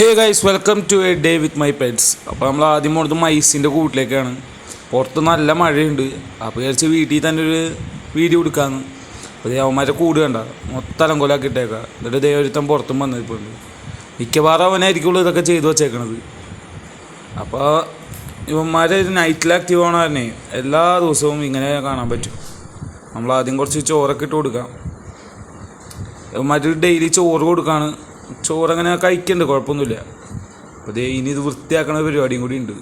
Hey guys, welcome to a day with my pets. അപ്പോൾ നമ്മൾ ആദ്യം പോകുന്നത് മൈസിൻ്റെ കൂട്ടിലേക്കാണ്. പുറത്ത് നല്ല മഴയുണ്ട്. അപ്പോൾ വിചാരിച്ച് വീട്ടിൽ തന്നെ ഒരു വീഡിയോ എടുക്കാമെന്ന്. അപ്പോൾ അവന്മാരെ കൂട് കണ്ട മൊത്തം അലങ്കോലാക്കി ഇട്ടേക്കാം. എന്നിട്ട് ദൈവരുത്തം പുറത്തും വന്നിട്ടുണ്ട്. മിക്കവാറും അവനായിരിക്കുള്ളൂ ഇതൊക്കെ ചെയ്തു വച്ചേക്കണത്. അപ്പോൾ ഇവന്മാരെ നൈറ്റിൽ ആക്റ്റീവ് ആവണ തന്നെ എല്ലാ ദിവസവും ഇങ്ങനെ കാണാൻ പറ്റും. നമ്മൾ ആദ്യം കുറച്ച് ചോറൊക്കെ ഇട്ട് കൊടുക്കാം. ഇവന്മാർ ഡെയിലി ചോറ് കൊടുക്കാണ്. ചോറങ്ങനെ കഴിക്കുന്നുണ്ട്, കുഴപ്പമൊന്നുമില്ല. അപ്പോൾ ഇനി ഇത് വൃത്തിയാക്കണ പരിപാടിയും കൂടി ഉണ്ട്.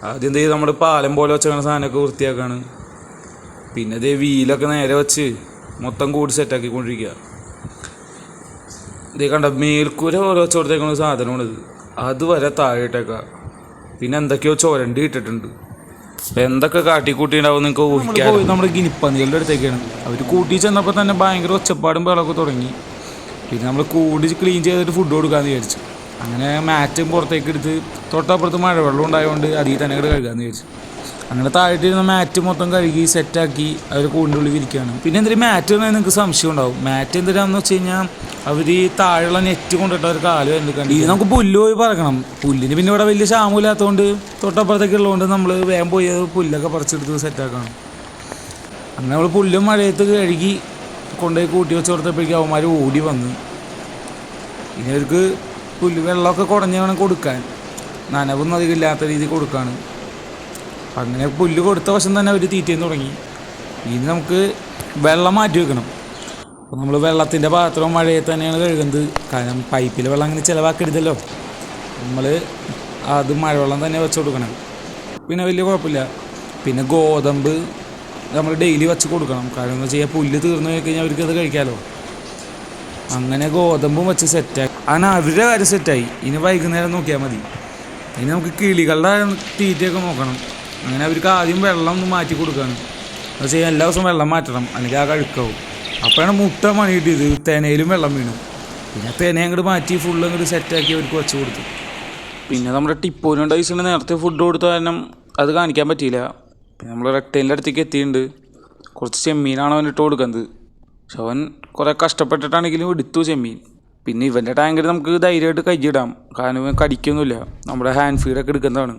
ആദ്യം എന്ത് ചെയ്ത് നമ്മുടെ പാലം പോലെ വെച്ചേക്കണ സാധനമൊക്കെ വൃത്തിയാക്കാണ്. പിന്നെ വീലൊക്കെ നേരെ വെച്ച് മൊത്തം കൂടി സെറ്റാക്കിക്കൊണ്ടിരിക്കുക. ഇതേ കണ്ട മേൽക്കൂര ഓരോ വെച്ചോടത്തേക്കുന്ന സാധനമാണിത്. അതുവരെ താഴെയിട്ടേക്കാം. പിന്നെ എന്തൊക്കെയോ ചോരണ്ടി ഇട്ടിട്ടുണ്ട്. എന്തൊക്കെ കാട്ടിക്കൂട്ടിണ്ടാവും നിങ്ങൾക്ക് ഊഹിക്കാൻ. നമ്മുടെ ഗിനിപ്പന്നികളുടെ അടുത്തേക്കാണ്. അവർ കൂട്ടി ചെന്നപ്പോൾ തന്നെ ഭയങ്കര ഒച്ചപ്പാടും ബഹളമൊക്കെ തുടങ്ങി. പിന്നെ നമ്മൾ കൂടി ക്ലീൻ ചെയ്തിട്ട് ഫുഡ് കൊടുക്കാമെന്ന് വിചാരിച്ചു. അങ്ങനെ മാറ്റും പുറത്തേക്ക് എടുത്ത് തൊട്ടപ്പുറത്ത് മഴവെള്ളം ഉണ്ടായതുകൊണ്ട് അതിൽ തന്നെ കഴുകാമെന്ന് വിചാരിച്ചു. അങ്ങനെ താഴെട്ടിരുന്ന മാറ്റ് മൊത്തം കഴുകി സെറ്റാക്കി അവർ കൂടിൻ്റെ ഉള്ളിൽ വിരിക്കുകയാണ്. പിന്നെ എന്തെങ്കിലും മാറ്റ് പറഞ്ഞാൽ നിങ്ങൾക്ക് സംശയം ഉണ്ടാവും. മാറ്റ് എന്തിനാണെന്ന് വെച്ച് കഴിഞ്ഞാൽ അവർ ഈ താഴെയുള്ള നെറ്റ് കൊണ്ടിട്ട് അവർ കാല് വരുന്നുണ്ട്. ഇത് നമുക്ക് പുല്ല് പോയി പറക്കണം. പുല്ലിന് പിന്നെ ഇവിടെ വലിയ ക്ഷാമമില്ലാത്തതുകൊണ്ട് തൊട്ടപ്പുറത്തേക്ക് ഉള്ളതുകൊണ്ട് നമ്മൾ വേഗം പോയി പുല്ലൊക്കെ പറിച്ചെടുത്ത് സെറ്റാക്കണം. അങ്ങനെ നമ്മൾ പുല്ലും മഴയത്ത് കഴുകി കൊണ്ടുപോയി കൂട്ടി വെച്ച് കൊടുത്തപ്പോഴേക്കും അവന്മാർ ഓടി വന്ന്. ഇനി അവർക്ക് പുല്ല് വെള്ളമൊക്കെ കുടഞ്ഞ് വേണം കൊടുക്കാൻ. നനവൊന്നും അധികം ഇല്ലാത്ത രീതിയിൽ കൊടുക്കുകയാണ്. അങ്ങനെ പുല്ല് കൊടുത്ത വശം തന്നെ അവർ തീറ്റയെന്ന് തുടങ്ങി. ഇനി നമുക്ക് വെള്ളം മാറ്റി വെക്കണം. അപ്പോൾ നമ്മൾ വെള്ളത്തിൻ്റെ പാത്രം മഴയത്ത് തന്നെയാണ് കഴുകുന്നത്. കാരണം പൈപ്പിൽ വെള്ളം അങ്ങനെ ചിലവാക്കരുതല്ലോ. നമ്മൾ അത് മഴവെള്ളം തന്നെ വെച്ച് കൊടുക്കണം. പിന്നെ വലിയ കുഴപ്പമില്ല. പിന്നെ ഗോതമ്പ് നമ്മൾ ഡെയിലി വെച്ച് കൊടുക്കണം. കാരണം എന്ന് വെച്ച് കഴിഞ്ഞാൽ പുല്ല് തീർന്നു പോയി കഴിഞ്ഞാൽ അവർക്കത് കഴിക്കാമല്ലോ. അങ്ങനെ ഗോതമ്പും വെച്ച് സെറ്റായി. അങ്ങനെ അവരുടെ കാര്യം സെറ്റായി. ഇനി വൈകുന്നേരം നോക്കിയാൽ മതി. ഇനി നമുക്ക് കിളികളുടെ തീറ്റയൊക്കെ നോക്കണം. അങ്ങനെ അവർക്ക് ആദ്യം വെള്ളം ഒന്ന് മാറ്റി കൊടുക്കുകയാണ്. എന്ന് വെച്ച് കഴിഞ്ഞാൽ എല്ലാ ദിവസവും വെള്ളം മാറ്റണം, അല്ലെങ്കിൽ ആ കഴുക്കാവും. അപ്പോഴാണ് മുട്ട മണി കിട്ടിയത്. തേനയിലും വെള്ളം വീണു. പിന്നെ തേന അങ്ങോട്ട് മാറ്റി ഫുള്ള് അങ്ങോട്ട് സെറ്റാക്കി അവർക്ക് വെച്ച് കൊടുത്തു. പിന്നെ നമ്മുടെ ടിപ്പോനും ഡൈസിന് നേരത്തെ ഫുഡ് കൊടുത്ത കാരണം അത് കാണിക്കാൻ പറ്റിയില്ല. പിന്നെ നമ്മൾ റെക്ടൈലിൻ്റെ അടുത്തേക്ക് എത്തിയിട്ടുണ്ട്. കുറച്ച് ചെമ്മീനാണ് അവൻ ഇട്ട് കൊടുക്കുന്നത്. പക്ഷെ അവൻ കുറേ കഷ്ടപ്പെട്ടിട്ടാണെങ്കിലും എടുത്തു ചെമ്മീൻ. പിന്നെ ഇവൻ്റെ ടാങ്കിൽ നമുക്ക് ധൈര്യമായിട്ട് കൈയിടാം. കാരണം ഇവൻ കടിക്കൊന്നുമില്ല. നമ്മുടെ ഹാൻഡ് ഫീഡൊക്കെ എടുക്കുന്നതാണ്.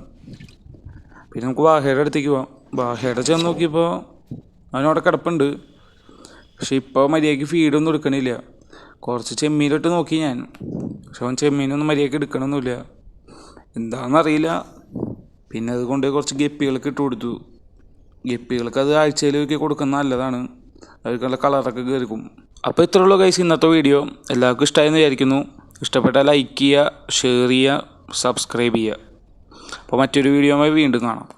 പിന്നെ നമുക്ക് വാഹയുടെ അടുത്തേക്ക് പോവാം. വാഹയുടെ ചെന്ന് നോക്കിയപ്പോൾ അവനവിടെ കിടപ്പുണ്ട്. പക്ഷെ ഇപ്പോൾ മര്യാദയ്ക്ക് ഫീഡൊന്നും എടുക്കണില്ല. കുറച്ച് ചെമ്മീനിട്ട് നോക്കി ഞാൻ. പക്ഷെ അവൻ ചെമ്മീനൊന്നും മര്യാദയ്ക്ക് എടുക്കണമൊന്നുമില്ല. എന്താണെന്നറിയില്ല. പിന്നെ അതുകൊണ്ട് കുറച്ച് ഗപ്പികൾക്ക് ഇട്ട് കൊടുത്തു. ഗപ്പികൾക്ക് അത് ആഴ്ചയിലേക്ക് കൊടുക്കുന്നത് നല്ലതാണ്. അവർക്കുള്ള കളറൊക്കെ കയറിക്കും. അപ്പോൾ ഇത്രയുള്ളൂ ഗൈസ് ഇന്നത്തെ വീഡിയോ. എല്ലാവർക്കും ഇഷ്ടമായെന്ന് വിചാരിക്കുന്നു. ഇഷ്ടപ്പെട്ടാൽ ലൈക്ക് ചെയ്യുക, ഷെയർ ചെയ്യുക, സബ്സ്ക്രൈബ് ചെയ്യുക. അപ്പോൾ മറ്റൊരു വീഡിയോയുമായി വീണ്ടും കാണാം.